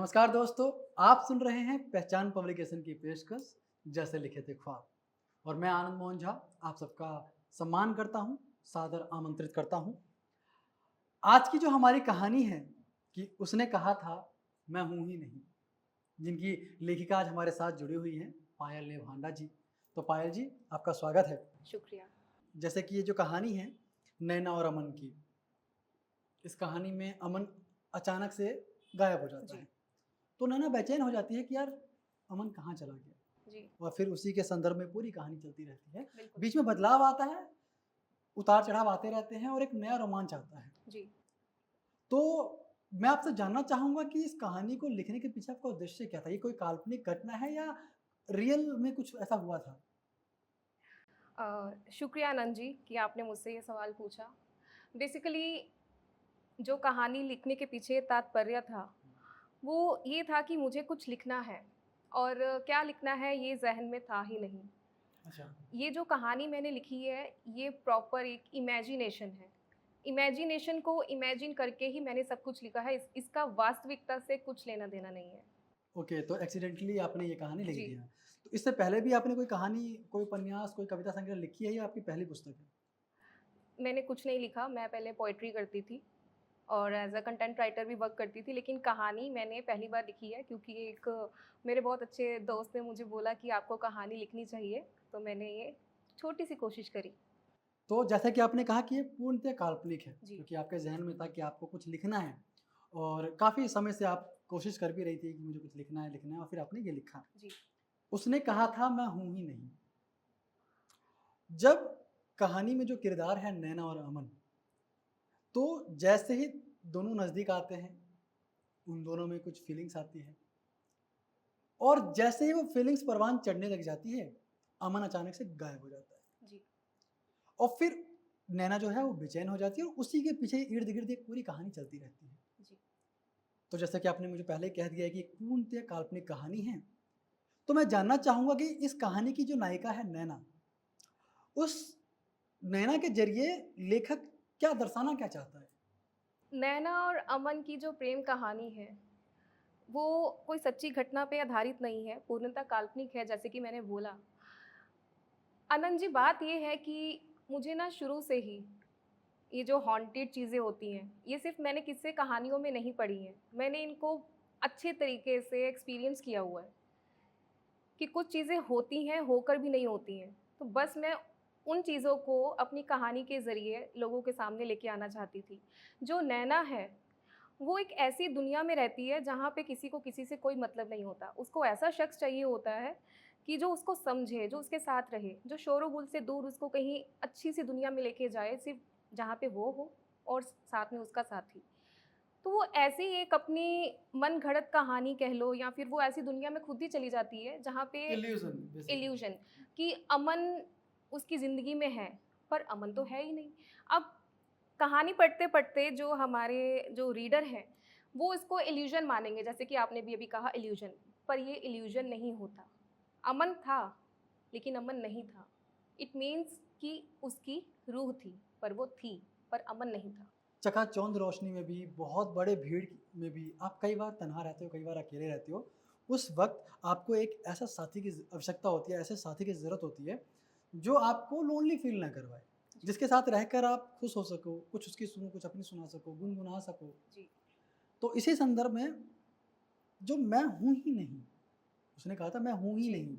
नमस्कार दोस्तों, आप सुन रहे हैं पहचान पब्लिकेशन की पेशकश जैसे लिखे थे ख्वाब। और मैं आनंद मोहन झा आप सबका सम्मान करता हूं, सादर आमंत्रित करता हूं। आज की जो हमारी कहानी है कि उसने कहा था मैं हूं ही नहीं, जिनकी लेखिका आज हमारे साथ जुड़ी हुई हैं पायल नेभांडा जी। तो पायल जी, आपका स्वागत है। शुक्रिया। जैसे कि ये जो कहानी है नैना और अमन की, इस कहानी में अमन अचानक से गायब हो जाता जी, है। तो नैना बेचैन हो जाती है कि यार अमन कहाँ चला गया। जी, और फिर उसी के संदर्भ में पूरी कहानी चलती रहती है। बिल्कुल। बीच में बदलाव आता है, उतार चढ़ाव आते रहते हैं और एक नया रोमांच आता है। जी। तो मैं आपसे जानना चाहूंगा कि इस कहानी को लिखने के पीछे आपका उद्देश्य क्या था? ये कोई काल्पनिक घटना है या रियल में कुछ ऐसा हुआ था? शुक्रिया आनंद जी कि आपने मुझसे ये सवाल पूछा। बेसिकली जो कहानी लिखने के पीछे तात्पर्य था, वो ये था कि मुझे कुछ लिखना है और क्या लिखना है ये ज़हन में था ही नहीं। अच्छा। ये जो कहानी मैंने लिखी है, ये प्रॉपर एक इमेजिनेशन है। इमेजिनेशन को इमेजिन करके ही मैंने सब कुछ लिखा है, इसका वास्तविकता से कुछ लेना-देना नहीं है। ओके, तो एक्सीडेंटली आपने ये कहानी लिख जी। दिया। तो इससे पहले भी आपने कोई कहानी, कोई उपन्यास, कोई कविता संग्रह लिखी है या आपकी पहली पुस्तक है? मैंने कुछ नहीं लिखा, मैं पहले पोएट्री करती थी और एज़ अ कंटेंट राइटर भी वर्क करती थी, लेकिन कहानी मैंने पहली बार लिखी है क्योंकि एक मेरे बहुत अच्छे दोस्त ने मुझे बोला कि आपको कहानी लिखनी चाहिए, तो मैंने ये छोटी-सी कोशिश करी। तो जैसा कि आपने कहा कि ये पूर्णतः काल्पनिक है, जी, क्योंकि आपके ज़हन में था कि आपको कुछ लिखना है और काफ़ी समय से आप कोशिश कर भी रही थी कि मुझे कुछ लिखना है और फिर आपने ये लिखा। जी, उसने कहा था मैं हूँ ही नहीं। जब कहानी में जो किरदार है नैना और अमन, तो जैसे ही दोनों नज़दीक आते हैं, उन दोनों में कुछ फीलिंग्स आती है और जैसे ही वो फीलिंग्स परवान चढ़ने लग जाती है, अमन अचानक से गायब हो जाता है। जी, और फिर नैना जो है वो बेचैन हो जाती है और उसी के पीछे इर्द-गिर्द एक पूरी कहानी चलती रहती है। जी। तो जैसा कि आपने मुझे पहले ही कह दिया है कि एक पूर्णतः काल्पनिक कहानी है, तो मैं जानना चाहूँगा कि इस कहानी की जो नायिका है नैना, उस नैना के ज़रिए लेखक क्या दर्शाना क्या चाहता है? नैना और अमन की जो प्रेम कहानी है, वो कोई सच्ची घटना पे आधारित नहीं है, पूर्णतः काल्पनिक है जैसे कि मैंने बोला। आनंद जी, बात ये है कि मुझे ना शुरू से ही ये जो हॉन्टेड चीज़ें होती हैं, ये सिर्फ़ मैंने किस्से कहानियों में नहीं पढ़ी हैं। मैंने इनको अच्छे तरीके से एक्सपीरियंस किया हुआ है कि कुछ चीज़ें होती हैं, होकर भी नहीं होती हैं। तो बस मैं उन चीज़ों को अपनी कहानी के ज़रिए लोगों के सामने लेके आना चाहती थी। जो नैना है, वो एक ऐसी दुनिया में रहती है जहाँ पे किसी को किसी से कोई मतलब नहीं होता। उसको ऐसा शख्स चाहिए होता है कि जो उसको समझे, जो उसके साथ रहे, जो शोर-गुल से दूर उसको कहीं अच्छी-सी दुनिया में लेके जाए, सिर्फ़ जहाँ पे वो हो और साथ में उसका साथी। तो वो ऐसी एक अपनी मन घड़त कहानी कह लो या फिर वो ऐसी दुनिया में खुद ही चली जाती है जहाँ पे इल्यूज़न बेसिकली। इल्यूज़न कि अमन उसकी ज़िंदगी में है, पर अमन तो है ही नहीं। अब कहानी पढ़ते-पढ़ते जो हमारे जो रीडर हैं, वो इसको इल्यूज़न मानेंगे, जैसे कि आपने भी अभी कहा इल्यूज़न, पर ये इल्यूज़न नहीं होता। अमन था, लेकिन अमन नहीं था। इट मीन्स कि उसकी रूह थी, पर वो थी, पर अमन नहीं था। चकाचौंध रोशनी में भी, बहुत बड़े भीड़ में भी आप कई बार तन्हा रहते हो, कई बार अकेले रहते हो। उस वक़्त आपको एक ऐसा साथी की आवश्यकता होती है, ऐसे साथी की ज़रूरत होती है, जो आपको लोनली फ़ील ना करवाए। जी, जिसके साथ रहकर आप खुश हो सको, कुछ उसकी सुनो, कुछ अपनी सुना सको, गुनगुना सको। जी। तो इसी संदर्भ में जो मैं हूँ ही नहीं, उसने कहा था मैं हूँ ही जी। नहीं।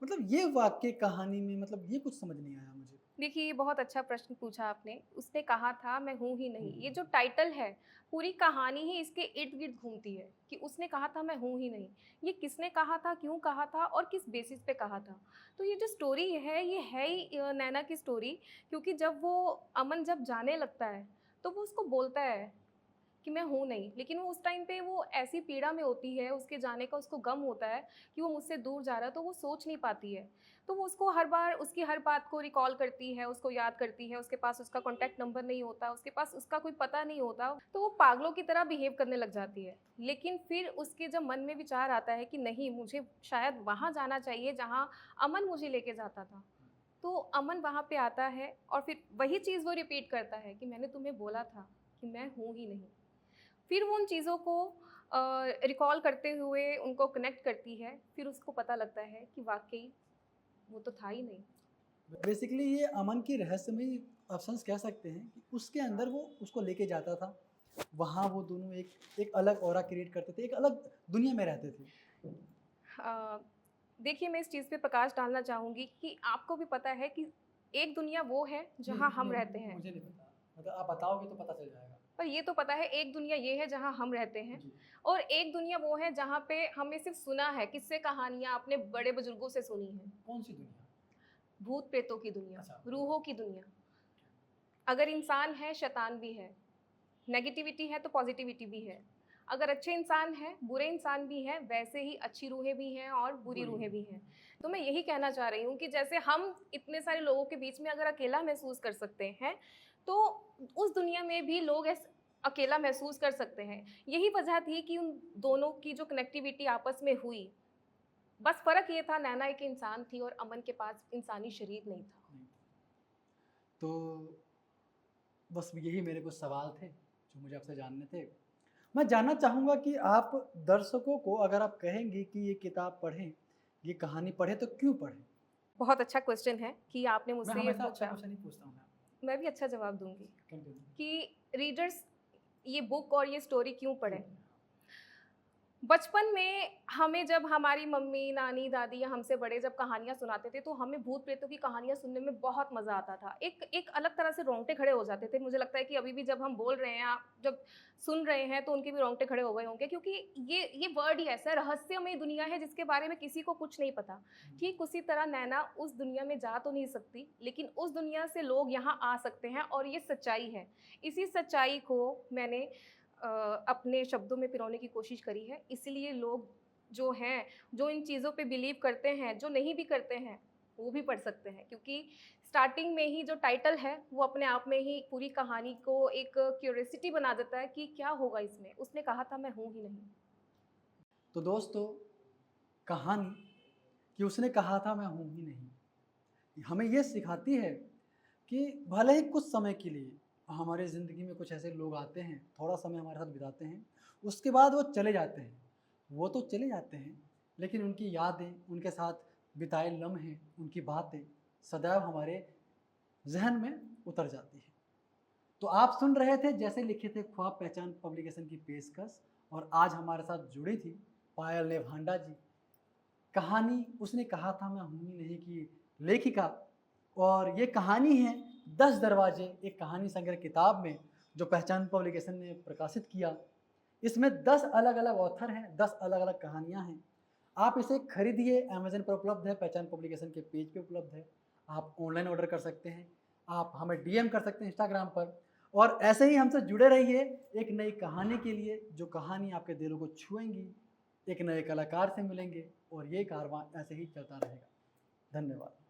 मतलब ये वाक्य कहानी में मतलब ये कुछ समझ नहीं आया मुझे। देखिए, ये बहुत अच्छा प्रश्न पूछा आपने। उसने कहा था मैं हूँ ही हुँ, नहीं। ये जो टाइटल है, पूरी कहानी ही इसके इर्द-गिर्द घूमती है कि उसने कहा था मैं हूँ ही नहीं। ये किसने कहा था, क्यों कहा था और किस बेसिस पे कहा था? तो ये जो स्टोरी है, ये है ही नैना की स्टोरी, क्योंकि जब वो अमन जब जाने लगता है, तो वो उसको बोलता है कि मैं हूँ नहीं, लेकिन वो उस टाइम पे वो ऐसी पीड़ा में होती है, उसके जाने का उसको गम होता है कि वो मुझसे दूर जा रहा है, तो वो सोच नहीं पाती है। तो वो उसको हर बार उसकी हर बात को रिकॉल करती है, उसको याद करती है, उसके पास उसका कॉन्टैक्ट नंबर नहीं होता, उसके पास उसका कोई पता नहीं होता, तो वो पागलों की तरह बिहेव करने लग जाती है। लेकिन फिर उसके जब मन में विचार आता है कि नहीं, मुझे शायद वहाँ जाना चाहिए जहाँ अमन मुझे लेके जाता था। तो अमन वहाँ पे आता है और फिर वही चीज़ वो रिपीट करता है कि मैंने तुम्हें बोला था कि मैं हूँ ही नहीं। फिर वो उन चीज़ों को रिकॉल करते हुए उनको कनेक्ट करती है, फिर उसको पता लगता है कि वाक़ई वो तो था ही नहीं। बेसिकली ये अमन की रहस्यमयी ऑप्शंस कह सकते हैं कि उसके अंदर वो उसको लेके जाता था। वहाँ वो दोनों एक एक अलग ऑरा क्रिएट करते थे, एक अलग दुनिया में रहते थे। अ, देखिए मैं इस चीज़ पे प्रकाश डालना चाहूँगी कि आपको भी पता है कि एक दुनिया वो है जहाँ हम रहते हैं, मुझे नहीं पता। मतलब आप बताओगे तो पता चल जाएगा। पर ये तो पता है एक दुनिया ये है जहाँ हम रहते हैं जी। और एक दुनिया वो है जहाँ पे हमने सिर्फ़ सुना है, किस्से कहानियाँ अपने बड़े बुजुर्गों से सुनी हैं। कौन-सी दुनिया? भूत-प्रेतों की दुनिया, अच्छा। रूहों की दुनिया। अगर इंसान है, शैतान भी है। नेगेटिविटी है तो पॉजिटिविटी भी है। अगर अच्छे इंसान हैं, बुरे इंसान भी हैं, वैसे ही अच्छी रूहें भी हैं और बुरी बुरी। रूहें भी हैं। तो मैं यही कहना चाह रही हूँ कि जैसे हम इतने सारे लोगों के बीच में अगर अकेला महसूस कर सकते हैं, तो उस दुनिया में भी लोग अकेला महसूस कर सकते हैं। यही वजह थी कि उन दोनों की जो कनेक्टिविटी आपस में हुई, बस फ़र्क ये था नैना एक इंसान थी और अमन के पास इंसानी शरीर नहीं था। नहीं। तो बस यही मेरे कुछ सवाल थे, जो मुझे आपसे जानने थे। मैं जानना चाहूँगा कि आप दर्शकों को अगर आप कहेंगे कि ये किताब पढ़ें, ये कहानी पढ़ें तो क्यों पढ़ें? बहुत अच्छा क्वेश्चन है कि आपने मैं मुझसे ये हमेशा अच्छा पूछा। क्वेश्चन ही पूछता हूँ मैं। मैं भी अच्छा जवाब दूँगी कंटिन्यू। कि रीडर्स ये बुक और ये स्टोरी क्यों क्यों पढ़ें? पढ़ें? बचपन में हमें जब हमारी मम्मी, नानी, दादी या हमसे बड़े जब कहानियाँ सुनाते थे, तो हमें भूत-प्रेतों की कहानियाँ सुनने में बहुत मज़ा आता था। एक एक अलग तरह से रोंगटे खड़े हो जाते थे। मुझे लगता है कि अभी भी जब हम बोल रहे हैं, आप जब सुन रहे हैं, तो उनके भी रोंगटे खड़े हो गए होंगे क्योंकि ये वर्ड ही ऐसा है, रहस्यमय दुनिया है जिसके बारे में किसी को कुछ नहीं पता। ठीक उसी तरह नैना उस दुनिया में जा तो नहीं सकती, लेकिन उस दुनिया से लोग यहाँ आ सकते हैं और ये सच्चाई है। इसी सच्चाई को मैंने अपने शब्दों में पिरोने की कोशिश करी है। इसीलिए लोग जो हैं, जो इन चीज़ों पे बिलीव करते हैं, जो नहीं भी करते हैं, वो भी पढ़ सकते हैं क्योंकि स्टार्टिंग में ही जो टाइटल है, वो अपने आप में ही पूरी कहानी को एक क्यूरियोसिटी बना देता है कि क्या होगा इसमें? उसने कहा था मैं हूँ ही नहीं। तो दोस्तों, कहानी कि उसने कहा था मैं हूँ ही नहीं, हमें ये सिखाती है कि भले ही कुछ समय के लिए हमारी ज़िंदगी में कुछ ऐसे लोग आते हैं, थोड़ा समय हमारे साथ बिताते हैं, उसके बाद वो चले जाते हैं। वो तो चले जाते हैं, लेकिन उनकी यादें, उनके साथ बिताए लम्हे, उनकी बातें सदैव हमारे ज़हन में उतर जाती हैं। तो आप सुन रहे थे जैसे लिखे थे ख्वाब पहचान पब्लिकेशन की पेशकश, और आज हमारे साथ जुड़ी थी पायल नेभांडा जी। कहानी उसने कहा था मैं हूँ ही नहीं की लेखिका, और ये कहानी है 10 दरवाजे, एक कहानी संग्रह किताब में जो पहचान पब्लिकेशन ने प्रकाशित किया। इसमें 10 अलग-अलग ऑथर हैं, 10 अलग-अलग कहानियाँ हैं। आप इसे खरीदिए, अमेज़न पर उपलब्ध है, पहचान पब्लिकेशन के पेज पे उपलब्ध है। आप ऑनलाइन ऑर्डर कर सकते हैं, आप हमें डीएम कर सकते हैं इंस्टाग्राम पर, और ऐसे ही हमसे जुड़े रहिए एक नई कहानी के लिए, जो कहानी आपके दिलों को छुएँगी। एक नए कलाकार से मिलेंगे और ये कारवां ऐसे ही चलता रहेगा। धन्यवाद।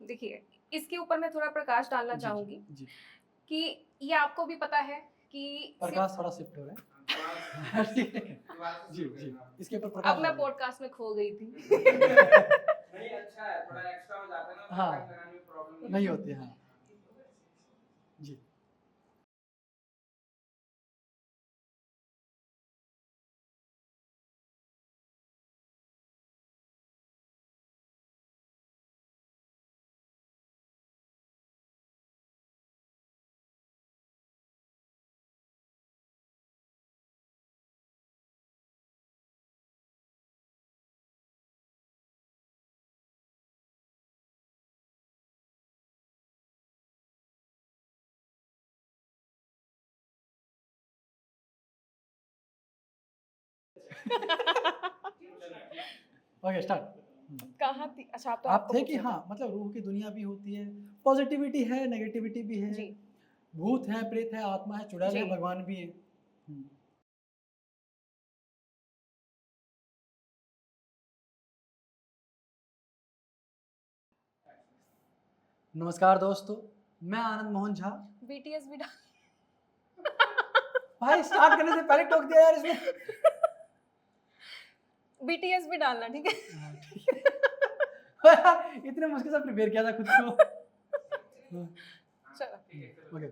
देखिए, इसके ऊपर मैं थोड़ा प्रकाश डालना जी चाहूँगी जी कि ये आपको भी पता है कि सिर्फ प्रकाश थोड़ा शिफ्ट हो रहा है ठीक है जी जी इसके ऊपर प्रकाश अब मैं डालिए। पॉडकास्ट में खो गई थी। नहीं अच्छा है, थोड़ा एक्स्ट्रा हो जाता है ना, हाँ। कनेक्ट कराने में प्रॉब्लम नहीं होती है, हाँ जी ओके स्टार्ट। कहाँ थी? अच्छा, आप तो आप आपको थे कि पूछना हाँ था। मतलब रूह की दुनिया भी होती है, पॉजिटिविटी है, नेगेटिविटी भी है, जी, भूत है, प्रेत है, आत्मा है, चुड़ैल है, जी। भगवान भी है। हम्म। नमस्कार दोस्तों, मैं आनंद मोहन झा। बीटीएस भी डाल भाई स्टार्ट करने से पहले टोक दिया यार इसने। बीटीएस भी डालना, ठीक है? हाँ, ठीक है। इतने मुश्किल से प्रिपेयर किया था खुद को। चलो। ओके